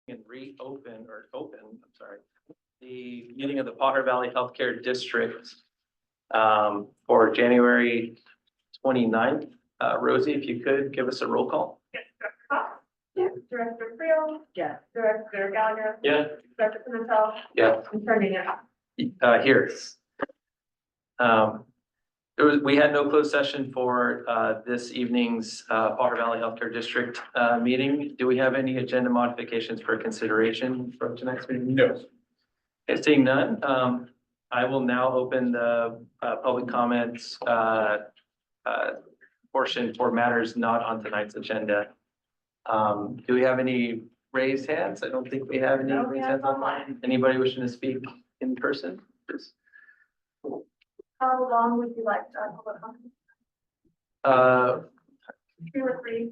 And I'm sorry, the meeting of the Potter Valley Healthcare District for January 29th. Rosie, if you could give us a roll call. Yes, Director Fox? Yes. Director Creel? Yes. Director Gallagher? Yeah. Director Pimentel? Yeah. I'm turning it off. Here. We had no closed session for this evening's Potter Valley Healthcare District meeting. Do we have any agenda modifications for consideration for tonight's meeting? No. Okay, seeing none, I will now open the public comments portion for matters not on tonight's agenda. Do we have any raised hands? I don't think we have any raised hands online. Anybody wishing to speak in person? Please. How long would you like to public comment? 2 or 3?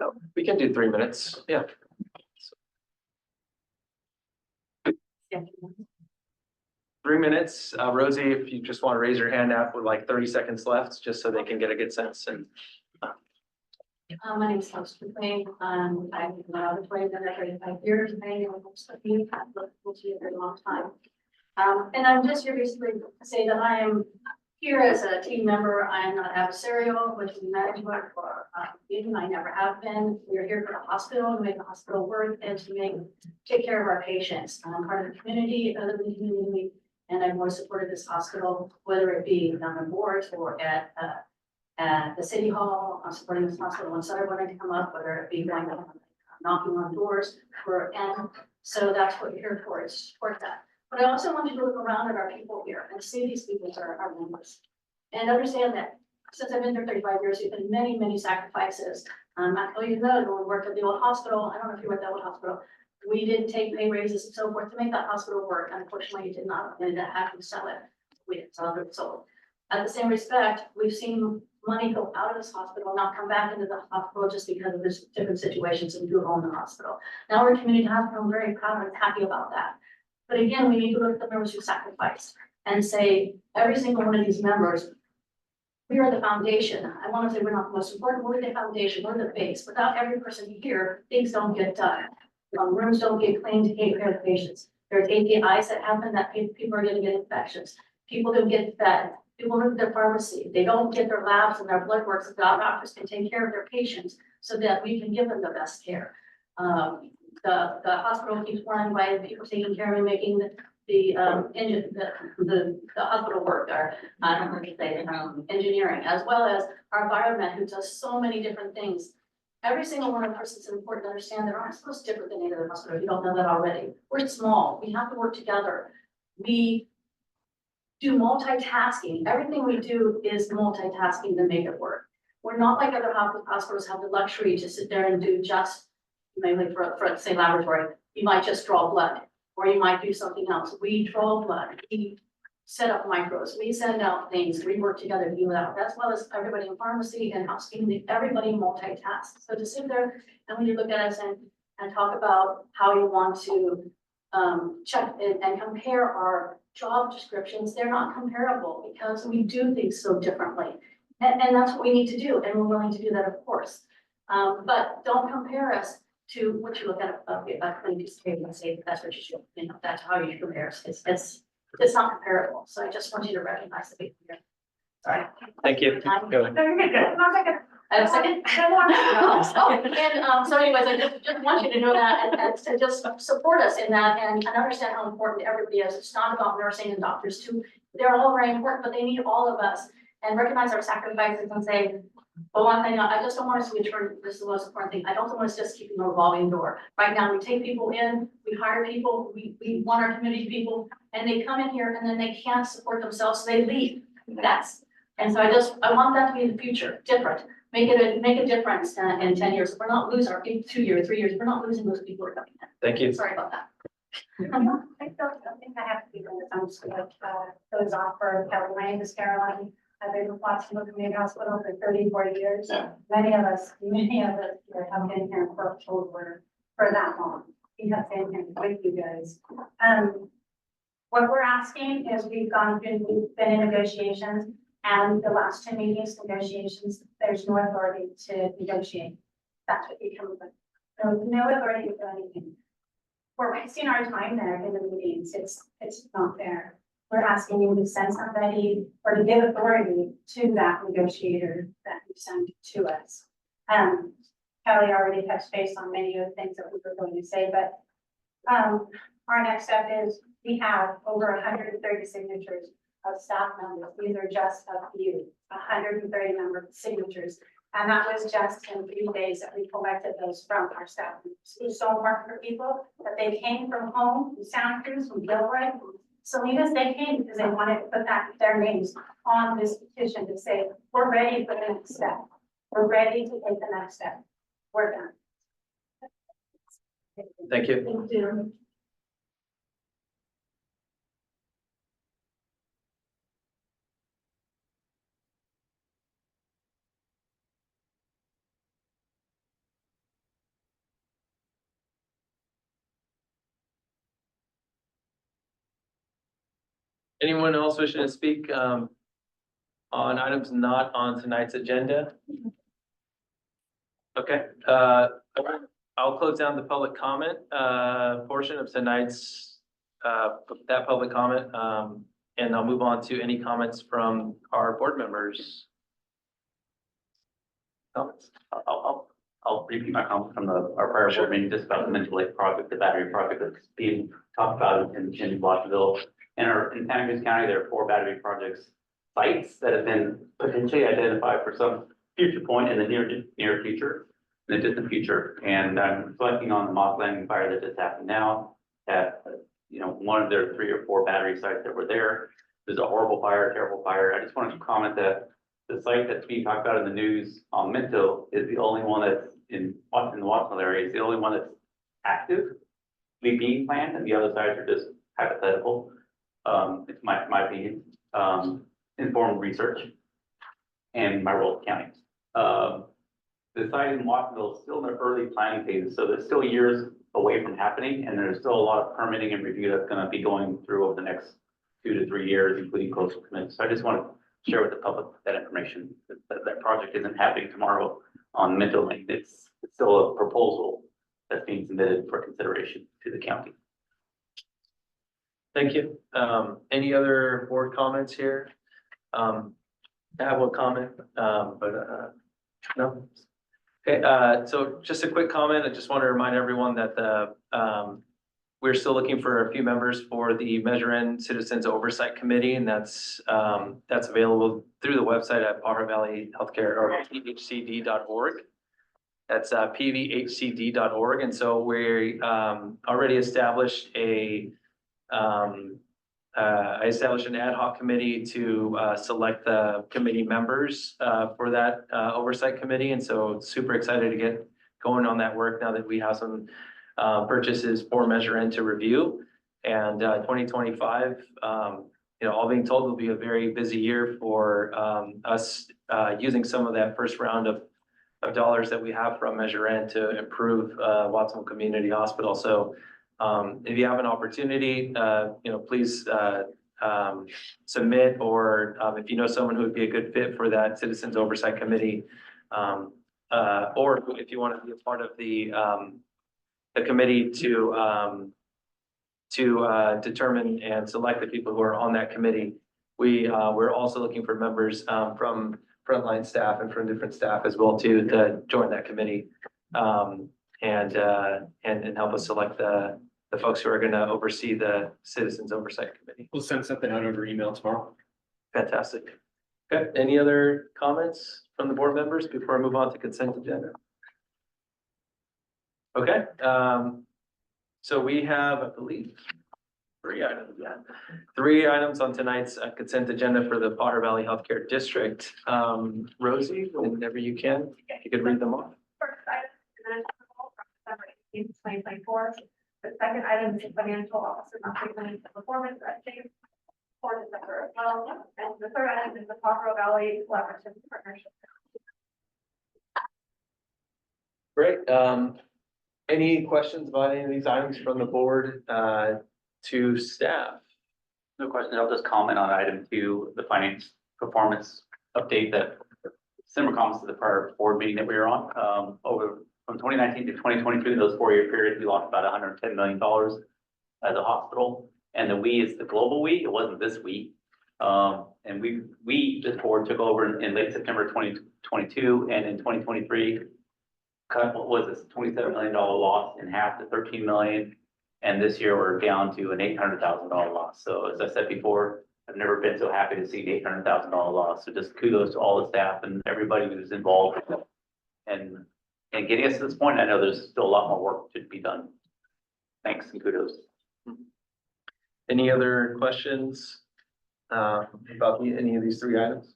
No, we can do 3 minutes. Yeah. 3 minutes. Rosie, if you just want to raise your hand up with like 30 seconds left, just so they can get a good sense. And my name is House McLean. I've been an auditor for 35 years. I know most of you have looked into you a very long time. And I'm just here basically to say that I am here as a team member. I am not adversarial with the management or even I never have been. We're here for the hospital to make the hospital work and to take care of our patients. I'm part of the community, other than the community, and I've always supported this hospital, whether it be on the board or at the city hall. I'm supporting this hospital when Sutter wanted to come up, whether it be going knocking on doors and so that's what you're here for, is to support that. But I also want you to look around at our people here and see these people as our members. And understand that since I've been here 35 years, there's been many, many sacrifices. I know you know, when we worked at the old hospital, I don't know if you worked at the old hospital, we didn't take pay raises and so forth to make that hospital work. Unfortunately, it did not, and it happened to sell it. We didn't sell it, sold. At the same respect, we've seen money go out of this hospital, not come back into the hospital just because of this different situations and do own the hospital. Now we're a community hospital, I'm very proud and happy about that. But again, we need to look at the members who sacrificed and say, every single one of these members, we are the foundation. I want to say we're not the most important, we're the foundation, we're the base. Without every person here, things don't get done. Rooms don't get cleaned to take care of the patients. There's APIs that happen that people are going to get infections. People don't get fed. People don't get their pharmacy. They don't get their labs and their blood works. The doctors can take care of their patients so that we can give them the best care. The hospital keeps running by people taking care of and making the hospital work, or I don't know what to say, engineering, as well as our environment who does so many different things. Every single one of us is important to understand that our hospital is different than any other hospital. You don't know that already. We're small. We have to work together. We do multitasking. Everything we do is multitasking to make it work. We're not like other hospitals have the luxury to sit there and do just, mainly for say laboratory, you might just draw blood or you might do something else. We draw blood, we set up micros, we send out things, we work together to do that, as well as everybody in pharmacy and housekeeping, everybody multitasks. So to sit there and when you look at us and talk about how you want to check and compare our job descriptions, they're not comparable because we do things so differently. And that's what we need to do. And we're willing to do that, of course. But don't compare us to what you look at a clean piece of paper and say that's what you should, that's how you compare us. It's not comparable. So I just want you to recognize the people here. Sorry. thank you. Go ahead. I have a second. So anyways, I just want you to know that and to just support us in that and understand how important everybody is. It's not about nursing and doctors too. They're all very important, but they need all of us and recognize our sacrifices and say, but one thing, I just don't want us to return, this is the most important thing. I don't want us just keeping a revolving door. Right now, we take people in, we hire people, we want our community people, and they come in here and then they can't support themselves, so they leave. And so I want that to be the future, different. Make a difference in 10 years. We're not losing our 2 years, 3 years. We're not losing those people who are coming in. Thank you. Sorry about that. I don't think I have to be from this. I'm just going to goes off for Kelly. My name is Caroline. I've been with Watsonville Community Hospital for 30, 40 years. Yeah. Many of us here have been here for that long. We have been here with you guys. What we're asking is we've been in negotiations, and the last 2 meetings, negotiations, there's no authority to negotiate. That's what you come with. So no authority to do anything. we're wasting our time there in the meetings. It's not fair. We're asking you to send somebody or to give authority to that negotiator that you send to us. Kelly already touched base on many of the things that we were going to say, but our next step is we have over 130 signatures of staff members. These are just a few, 130 member signatures. And that was just in 3 days that we collected those from our staff. It was so important for people that they came from home, from Santa Cruz, from Gilroy, from Salinas. They came because they wanted to put their names on this petition to say, we're ready for the next step. We're ready to take the next step. We're done. Thank you. Thank you. Anyone else wishing to speak on items not on tonight's agenda? Okay, I'll close down the public comment portion of tonight's that public comment, and I'll move on to any comments from our board members. Comments? I'll repeat my comment from our prior board meeting just about the Mental Lake project, the battery project that's being talked about in Watsonville. In Santa Cruz County, there are 4 battery projects sites that have been potentially identified for some future point in the near future, in the distant future. And I'm reflecting on the Moss Landing fire that just happened now at, one of their 3 or 4 battery sites that were there. There's a horrible fire, terrible fire. I just wanted to comment that the site that's being talked about in the news on Minto is the only one that's in the Watsonville area, is the only one that's actively being planned, and the other sites are just hypothetical. It's my opinion, informed research and my role at the county. The site in Watsonville is still in the early planning phases, so there's still years away from happening, and there's still a lot of permitting and review that's gonna be going through over the next 2 to 3 years, including coastal commitments. So I just want to share with the public that information, that project isn't happening tomorrow on Minto Lane. It's still a proposal that's being submitted for consideration to the county. Thank you. Any other board comments here? I have one comment, but no. Okay, so just a quick comment. I just want to remind everyone that we're still looking for a few members for the Measure N Citizens Oversight Committee, and that's available through the website at Pajaro Valley Healthcare or PVHCD.org. That's PVHCD.org, and so we already established I established an ad hoc committee to select the committee members for that oversight committee. And so super excited to get going on that work now that we have some purchases for Measure N to review. And 2025, all being told, will be a very busy year for us using some of that first round of dollars that we have from Measure N to improve Watsonville Community Hospital. So if you have an opportunity, please submit, or if you know someone who would be a good fit for that Citizens Oversight Committee, or if you want to be a part of the committee to determine and select the people who are on that committee. We're also looking for members from frontline staff and from different staff as well too to join that committee and help us select the folks who are going to oversee the Citizens Oversight Committee. We'll send something out over email tomorrow. Fantastic. Okay, any other comments from the board members before I move on to consent agenda? Okay, so we have, I believe, 3 items. Yeah, 3 items on tonight's consent agenda for the Pajaro Valley Healthcare District. Rosie, whenever you can, you could read them off. First item is an approval from December 18th, 2024. The second item is financial officer statement of performance update for December as well. And the third item is the Pajaro Valley Collaborative Partnership. Great. Any questions about any of these items from the board to staff? No question. I'll just comment on item 2, the finance performance update, that similar comments to the prior board meeting that we were on. Over from 2019 to 2023, those 4-year periods, we lost about $110 million as a hospital. And the we is the global we, it wasn't this we. And this board took over in late September 2022, and in 2023, cut, what was this, $27 million loss in half to 13 million. And this year we're down to an $800,000 loss. So as I said before, I've never been so happy to see an $800,000 loss. So just kudos to all the staff and everybody who's involved and getting us to this point. I know there's still a lot more work to be done. Thanks and kudos. Any other questions about any of these three items?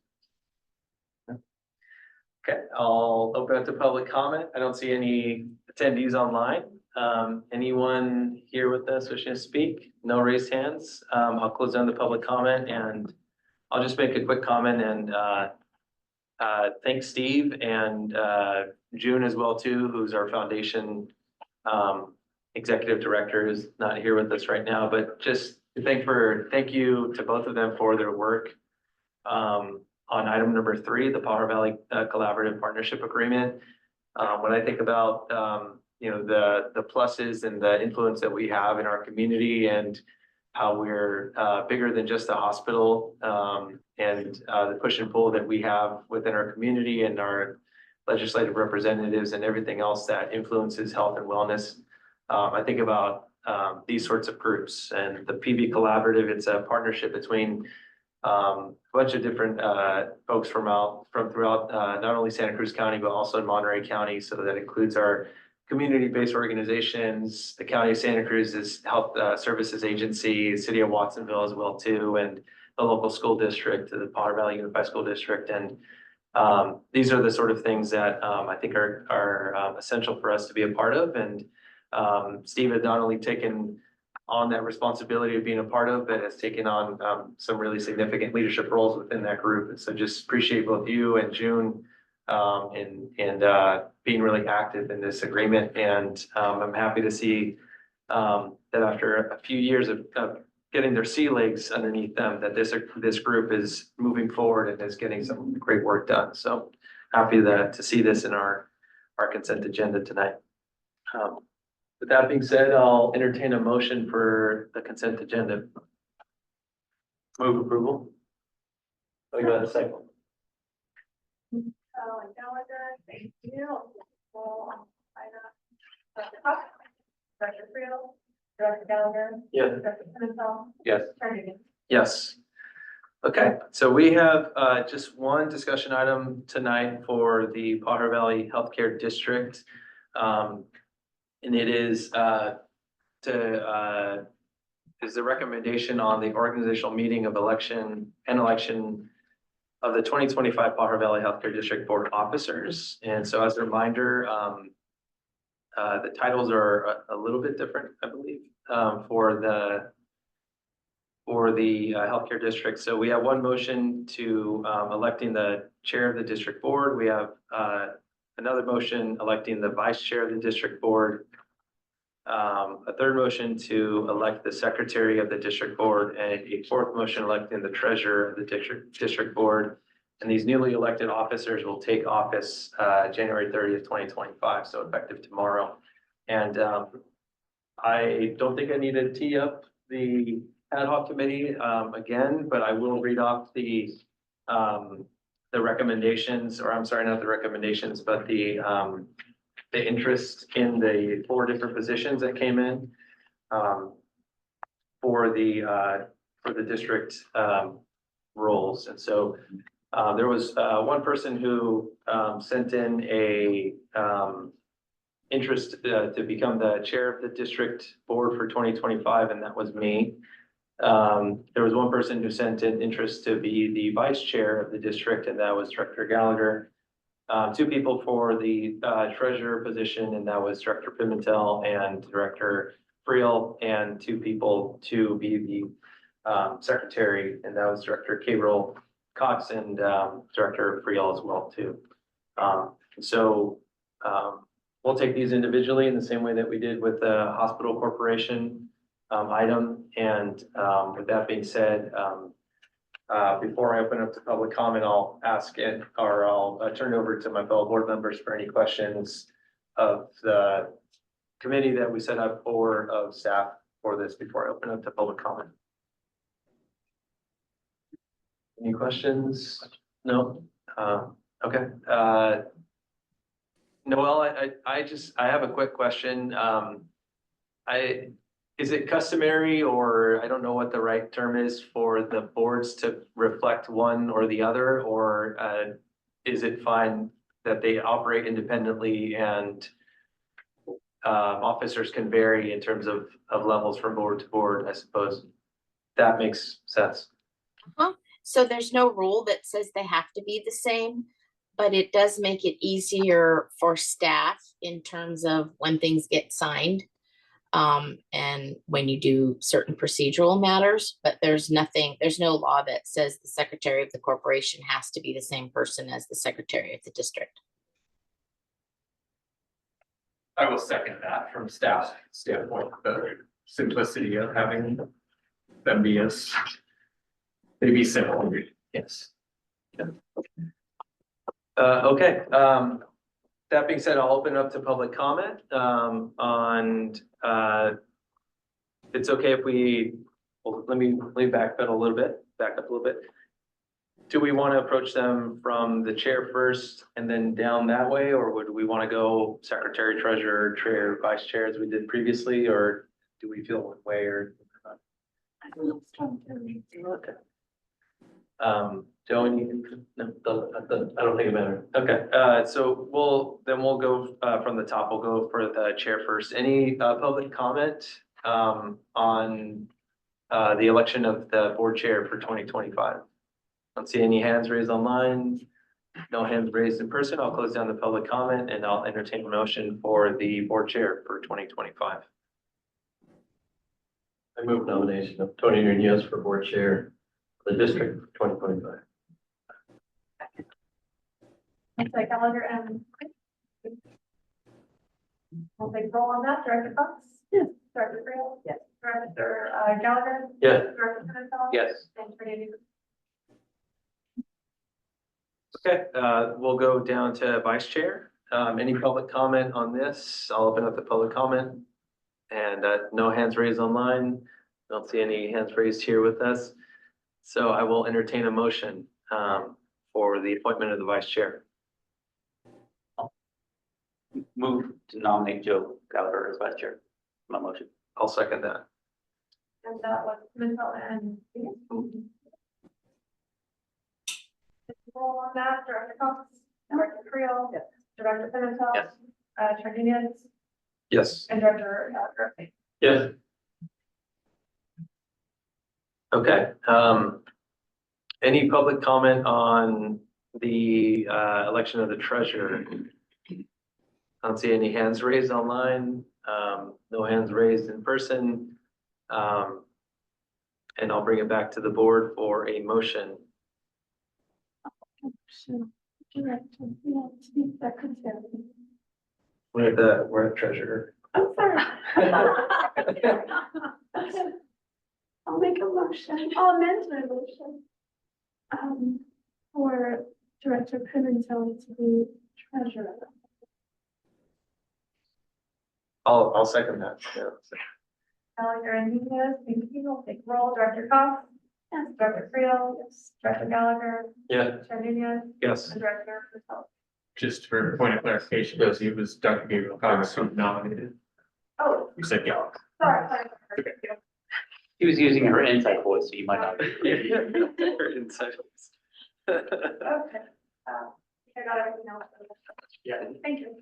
Okay, I'll open up to public comment. I don't see any attendees online. Anyone here with us wishing to speak? No raised hands. I'll close down the public comment and I'll just make a quick comment and thank Steve and June as well too, who's our foundation executive director, who's not here with us right now, but just thank you to both of them for their work on item number 3, the Pajaro Valley Collaborative Partnership Agreement. When I think about the pluses and the influence that we have in our community and how we're bigger than just a hospital, and the push and pull that we have within our community and our legislative representatives and everything else that influences health and wellness. I think about these sorts of groups and the PV Collaborative. It's a partnership between a bunch of different folks from throughout not only Santa Cruz County, but also in Monterey County. So that includes our community-based organizations, the County of Santa Cruz's Health Services Agency, City of Watsonville as well too, and the local school district, the Pajaro Valley Unified School District. And these are the sort of things that I think are essential for us to be a part of. And Steve has not only taken on that responsibility of being a part of, but has taken on some really significant leadership roles within that group. And so just appreciate both you and June and being really active in this agreement. And I'm happy to see that after a few years of getting their sea legs underneath them, that this group is moving forward and is getting some great work done. So happy to see this in our consent agenda tonight. With that being said, I'll entertain a motion for the consent agenda. Move approval. We got a second. Gallagher, thank you. Dr. Cox, Dr. Friel, Dr. Gallagher, Yes. Dr. Pimentel, Yes. Dr. Higgins. Yes. Okay, so we have just one discussion item tonight for the Pajaro Valley Healthcare District. And it is the recommendation on the organizational meeting of election of the 2025 Pajaro Valley Healthcare District Board officers. And so as a reminder, the titles are a little bit different, I believe, for the healthcare district. So we have one motion to electing the chair of the district board. We have another motion electing the vice chair of the district board. A third motion to elect the secretary of the district board, and a fourth motion electing the treasurer of the district board. And these newly elected officers will take office January 30th, 2025, so effective tomorrow. And I don't think I need to tee up the ad hoc committee again, but I will read off the recommendations, or I'm sorry, not the recommendations, but the interest in the 4 different positions that came in for the district roles. And so there was one person who sent in a interest to become the chair of the district board for 2025, and that was me. There was one person who sent in interest to be the vice chair of the district, and that was Director Gallagher. 2 people for the treasurer position, and that was Director Pimentel and Director Friel, and 2 people to be the secretary, and that was Director Gabriel Cox and Director Friel as well too. So we'll take these individually in the same way that we did with the hospital corporation item. And with that being said, before I open up to public comment, I'll ask it, or I'll turn it over to my fellow board members for any questions of the committee that we set up or of staff for this before I open up to public comment. Any questions? No? Okay. Noel, I have a quick question. Is it customary, or I don't know what the right term is, for the boards to reflect one or the other, or is it fine that they operate independently and officers can vary in terms of levels from board to board, I suppose? That makes sense. So there's no rule that says they have to be the same, but it does make it easier for staff in terms of when things get signed. And when you do certain procedural matters, but there's no law that says the secretary of the corporation has to be the same person as the secretary of the district. I will second that from staff standpoint, the simplicity of having them be as, they be simple. Yes. Okay, that being said, I'll open up to public comment, on, it's okay if let me back up a little bit. Do we want to approach them from the chair first and then down that way, or would we want to go secretary, treasurer, chair, vice chair as we did previously, or do we feel one way or? Okay. Joe, anything? No, I don't think it matters. Okay, so we'll go from the top. We'll go for the chair first. Any public comment on the election of the board chair for 2025? Don't see any hands raised online. No hands raised in person. I'll close down the public comment and I'll entertain a motion for the board chair for 2025. I move nomination of Tony Nunez for board chair for the district for 2025. Looks like Gallagher and. I'll take roll on that. Director Fox? Yes. Director Creel? Yes. Director Gallagher? Yes. Director Pinto? Yes. And Attorney Okay, we'll go down to vice chair. Any public comment on this? I'll open up the public comment. And no hands raised online. Don't see any hands raised here with us. So I will entertain a motion for the appointment of the vice chair. Move to nominate Joe Gallagher as vice chair. My motion. I'll second that. And that was Pinto and. Roll on that. Director Fox? Director Creel? Yes. Director Pinto? Yes. Attorney Nunez? Yes. And Director Gallagher? Yes. Okay. Any public comment on the election of the treasurer? I don't see any hands raised online. No hands raised in person. And I'll bring it back to the board for a motion. We're at treasurer. I'm sorry. I'll make a motion. I'll amend my motion. For Director Pimentel to be treasurer. I'll second that. Yeah. Gallagher and Nunez, thank you. I'll take roll. Director Cox? Yes. Director Creel? Yes. Director Gallagher? Yeah. Attorney Nunez? Yes. And Director Patel? Just for a point of clarification, because it was Dr. Gabriel Cox who nominated. Oh, You said yeah. sorry. He was using her inside voice, so you might not. Insights. Okay. I got everything else. Yeah. Thank you.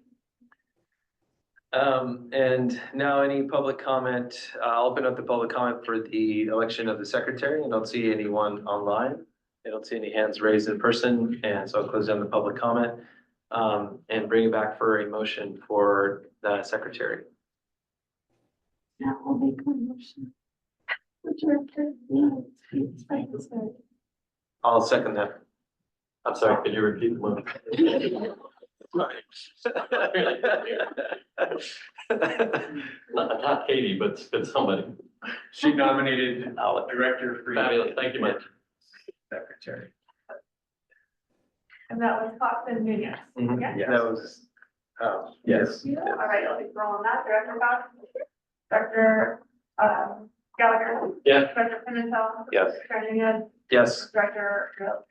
And now any public comment, I'll open up the public comment for the election of the secretary. I don't see anyone online. I don't see any hands raised in person, and so I'll close down the public comment and bring it back for a motion for the secretary. Now I'll make my motion. Director, I'll second that. I'm sorry, could you repeat the motion? Not Katie, but somebody. She nominated I'll- Director for. Fabulous, thank you, Mike. Secretary. And that was Fox and Nunez. Mhm. Yeah. That was Yes. All right, I'll be rolling that. Director Bob? Dr. Gallagher? Yeah. Director Pimentel? Yes. Director Nunez? Yes. Director Rio?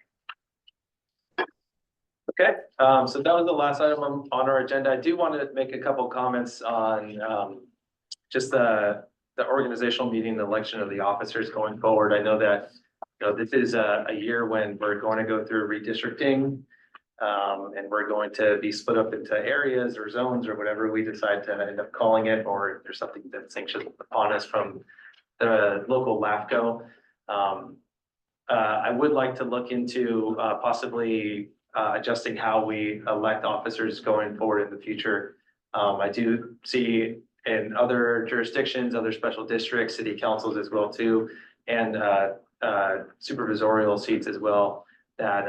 Okay, so that was the last item on our agenda. I do want to make a couple comments on just the organizational meeting, the election of the officers going forward. I know that, you know, this is a year when we're going to go through redistricting. And we're going to be split up into areas or zones or whatever we decide to end up calling it, or if there's something that's sanctioned upon us from the local LAFCO. I would like to look into possibly adjusting how we elect officers going forward in the future. I do see in other jurisdictions, other special districts, city councils as well too, and supervisorial seats as well, that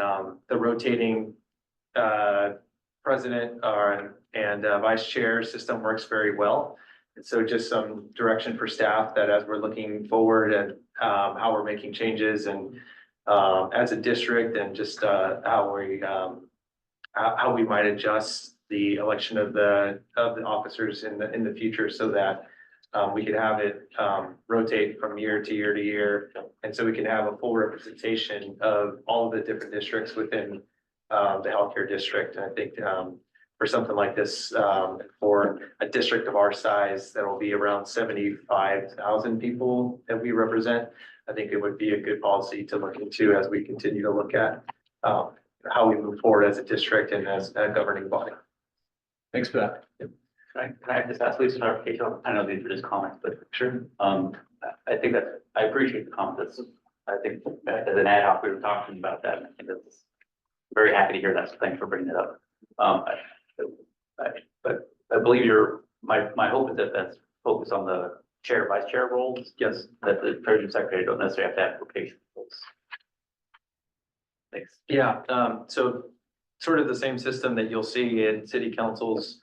the rotating president and vice chair system works very well. And so just some direction for staff that as we're looking forward and how we're making changes and as a district, and just how we might adjust the election of the officers in the future, so that we could have it rotate from year to year to year. And so we can have a full representation of all of the different districts within the healthcare district. And I think for something like this, for a district of our size, that will be around 75,000 people that we represent, I think it would be a good policy to look into as we continue to look at how we move forward as a district and as a governing body. Thanks for that. Can I just ask Lisa clarification? I know these are just comments, but sure. I think that, I appreciate the comments. I think as an ad hoc, we were talking about that, and I think that's very happy to hear that. So thanks for bringing it up. But I believe my hope is that that's focused on the chair, vice chair roles. Yes, that the treasurer secretary don't necessarily have to have vocation roles. Thanks. Yeah, so sort of the same system that you'll see in city councils,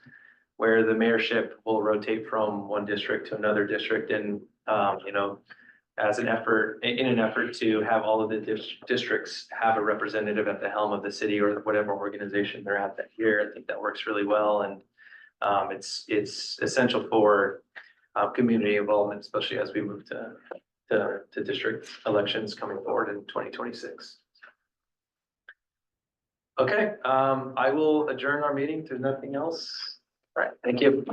where the mayorship will rotate from one district to another district, and you know, as an effort, in an effort to have all of the districts have a representative at the helm of the city or whatever organization they're at that year. I think that works really well, and it's essential for community involvement, especially as we move to district elections coming forward in 2026. Okay, I will adjourn our meeting. If there's nothing else. All right, thank you.